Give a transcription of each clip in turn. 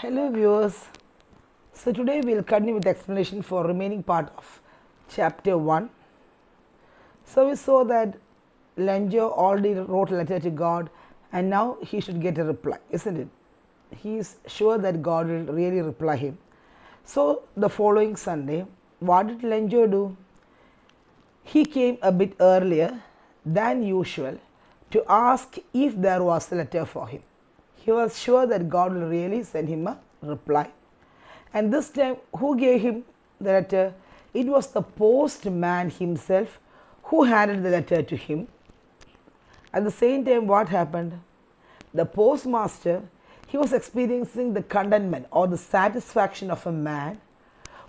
Hello viewers. So today we will continue with the explanation for remaining part of chapter 1. So we saw that Lenjo already wrote a letter to God and now he should get a reply, isn't it? He is sure that God will really reply him. So the following Sunday, what did Lenjo do? He came a bit earlier than usual to ask if there was a letter for him. He was sure that God will really send him a reply. And this time, who gave him the letter? It was the postman himself who handed the letter to him. At the same time, what happened? The postmaster, he was experiencing the contentment or the satisfaction of a man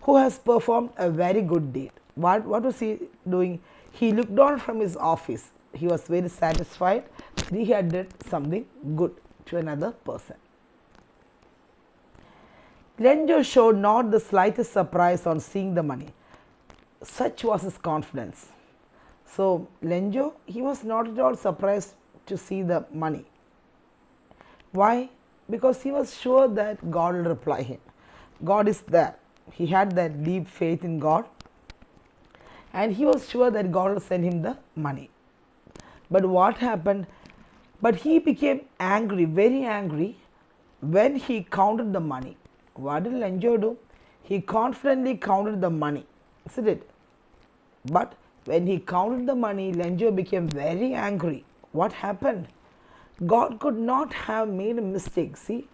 who has performed a very good deed. What was he doing? He looked on from his office. He was very satisfied that he had done something good to another person. Lenjo showed not the slightest surprise on seeing the money. Such was his confidence. So Lenjo, he was not at all surprised to see the money. Why? Because he was sure that God will reply him. God is there. He had that deep faith in God and he was sure that God will send him the money. But what happened? But he became angry, very angry, when he counted the money. What did Lenjo do? He confidently counted the money, isn't it? But when he counted the money, Lenjo became very angry. What happened? God could not have made a mistake. See,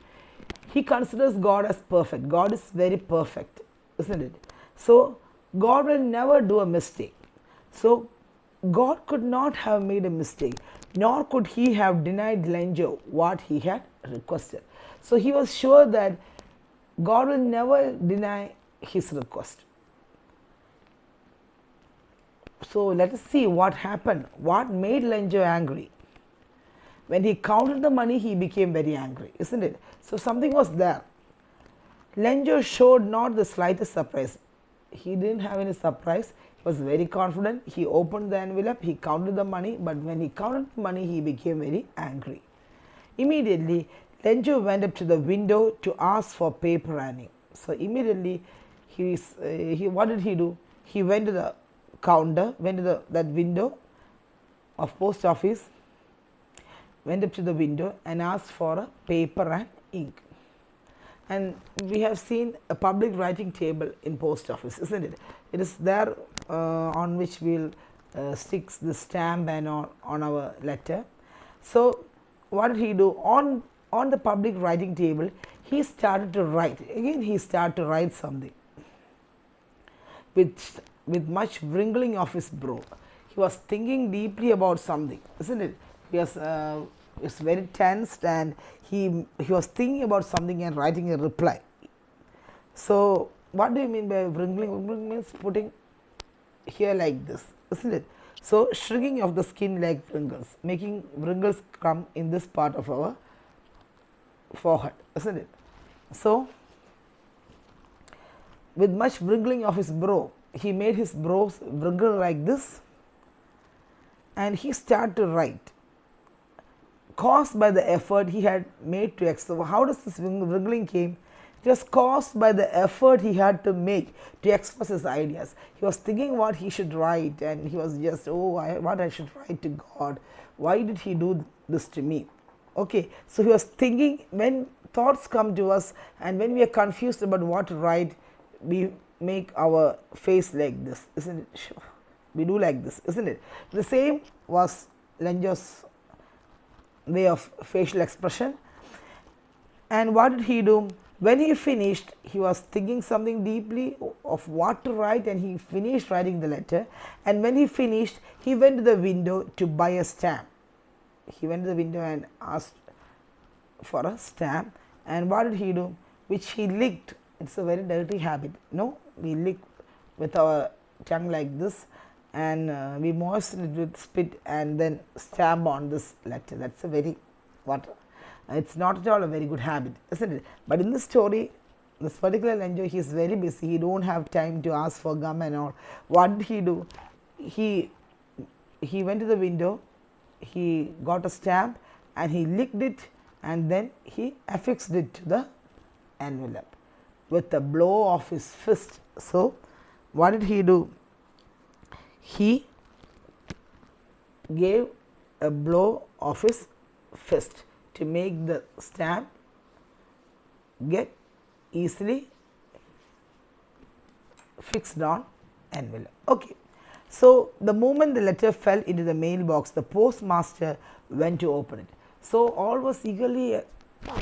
he considers God as perfect. God is very perfect, isn't it? So God will never do a mistake. So God could not have made a mistake, nor could he have denied Lenjo what he had requested. So he was sure that God will never deny his request. So let us see what happened. What made Lenjo angry? When he counted the money, he became very angry, isn't it? So something was there. Lenjo showed not the slightest surprise. He didn't have any surprise. He was very confident. He opened the envelope, he counted the money, but when he counted the money, he became very angry. Immediately, Lenjo went up to the window to ask for paper and ink. So immediately, what did he do? He went to the counter, went to that window of post office, went up to the window and asked for a paper and ink. And we have seen a public writing table in post office, isn't it? It is there on which we'll stick the stamp and on our letter. So what did he do? On the public writing table, he started to write. Again, he started to write something with much wrinkling of his brow. He was thinking deeply about something, isn't it? He was very tensed and he was thinking about something and writing a reply. So what do you mean by wrinkling? Wrinkling means putting here like this, isn't it? So shrinking of the skin like wrinkles, making wrinkles come in this part of our forehead, isn't it? So with much wrinkling of his brow, he made his brows wrinkle like this and he started to write, caused by the effort he had made to express. How does this wrinkling came? It was caused by the effort he had to make to express his ideas. He was thinking what he should write and he was just, what I should write to God. Why did he do this to me? Okay, so he was thinking. When thoughts come to us and when we are confused about what to write, we make our face like this, isn't it? Sure. We do like this, isn't it? The same was Lenjo's way of facial expression. And what did he do? When he finished, he was thinking something deeply of what to write and he finished writing the letter. And when he finished, he went to the window to buy a stamp. He went to the window and asked for a stamp. And what did he do? Which he licked. It's a very dirty habit. No, we lick with our tongue like this and we moisten it with spit and then stamp on this letter. That's a very it's not at all a very good habit, isn't it? But in this story, this particular Lenjo, he is very busy. He don't have time to ask for gum and all. What did he do? He went to the window, he got a stamp and he licked it and then he affixed it to the envelope with a blow of his fist. So, what did he do? He gave a blow of his fist to make the stamp get easily fixed on envelope. Okay. So, the moment the letter fell into the mailbox, the postmaster went to open it. So, all was eagerly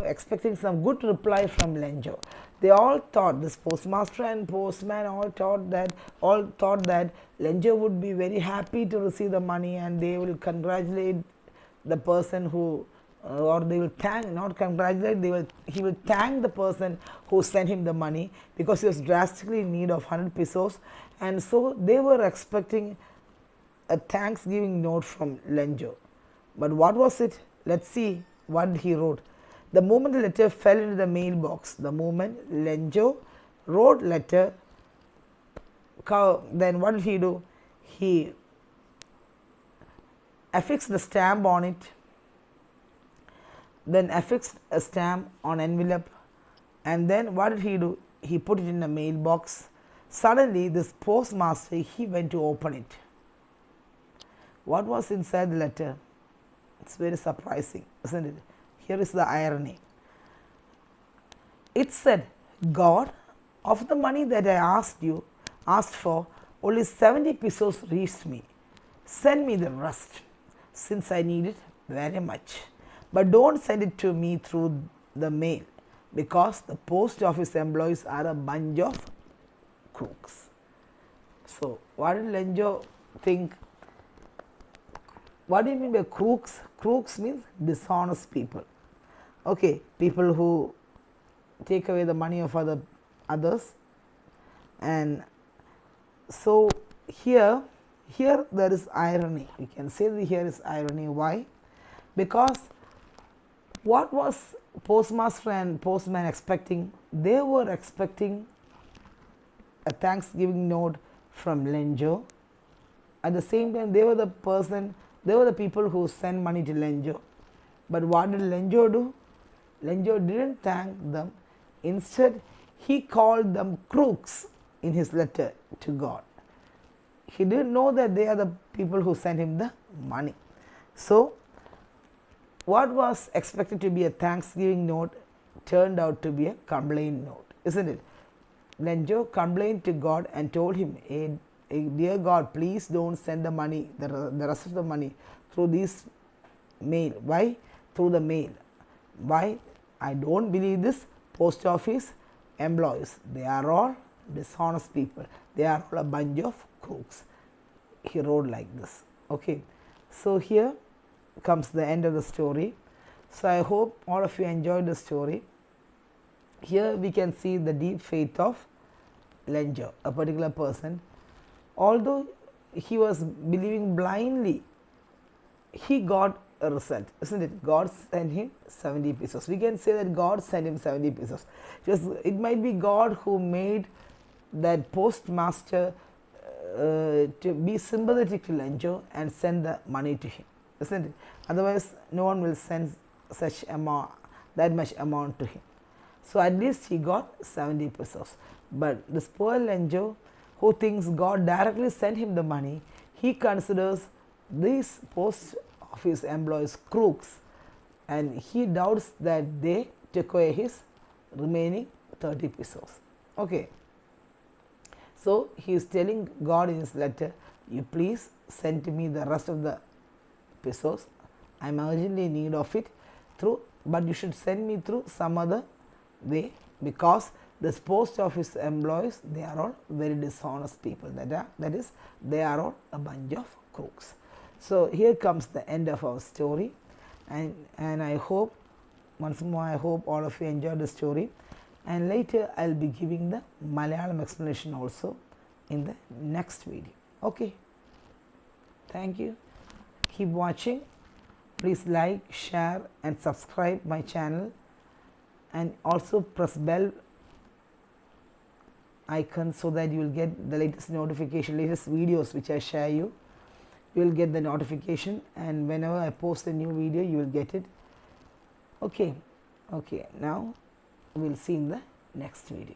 expecting some good reply from Lenjo. They all thought, this postmaster and postman all thought that Lenjo would be very happy to receive the money, and they will congratulate the person who or they will thank, not congratulate, he will thank the person who sent him the money, because he was drastically in need of 100 pesos, and so they were expecting a thanksgiving note from Lenjo. But what was it? Let's see what he wrote. The moment the letter fell into the mailbox, the moment Lenjo wrote letter, then what did he do? He affixed the stamp on it, then affixed a stamp on envelope, and then what did he do? He put it in a mailbox. Suddenly this postmaster, he went to open it. What was inside the letter? It's very surprising, isn't it? Here is the irony. It said, God, of the money that I asked for, only 70 pesos reached me. Send me the rest, since I need it very much. But don't send it to me through the mail, because the post office employees are a bunch of crooks. So, what did Lenjo think? What do you mean by crooks? Crooks means dishonest people. Okay, people who take away the money of others. And so here there is irony. We can say that here is irony. Why? Because what was postmaster and postman expecting? They were expecting a thanksgiving note from Lenjo. At the same time, they were the people who sent money to Lenjo. But what did Lenjo do? Lenjo didn't thank them. Instead, he called them crooks in his letter to God. He didn't know that they are the people who sent him the money. So, what was expected to be a thanksgiving note turned out to be a complaint note, isn't it? Lenjo complained to God and told him, hey, dear God, please don't send the money, the rest of the money through this mail. Why? Through the mail. Why? I don't believe this post office employees. They are all dishonest people. They are all a bunch of crooks. He wrote like this. Okay. So, here comes the end of the story. So, I hope all of you enjoyed the story. Here we can see the deep faith of Lenjo, a particular person. Although he was believing blindly, he got a result, isn't it? God sent him 70 pesos. We can say that God sent him 70 pesos. It might be God who made that postmaster to be sympathetic to Lenjo and send the money to him, isn't it? Otherwise, no one will send that much amount to him. So, at least he got 70 pesos. But this poor Lenjo, who thinks God directly sent him the money, he considers these post office employees crooks, and he doubts that they took away his remaining 30 pesos. Okay. So, he is telling God in his letter, you please send to me the rest of the pesos. I am urgently in need of it, but you should send me through some other way, because this post office employees, they are all very dishonest people. That is, they are all a bunch of crooks. So, here comes the end of our story, and I hope, once more, I hope all of you enjoyed the story, and later I will be giving the Malayalam explanation also in the next video. Okay. Thank you. Keep watching. Please like, share and subscribe my channel, and also press bell icon so that you will get the latest notification, latest videos which I share you. You will get the notification, and whenever I post a new video, you will get it. Okay. Okay. Now We will see in the next video.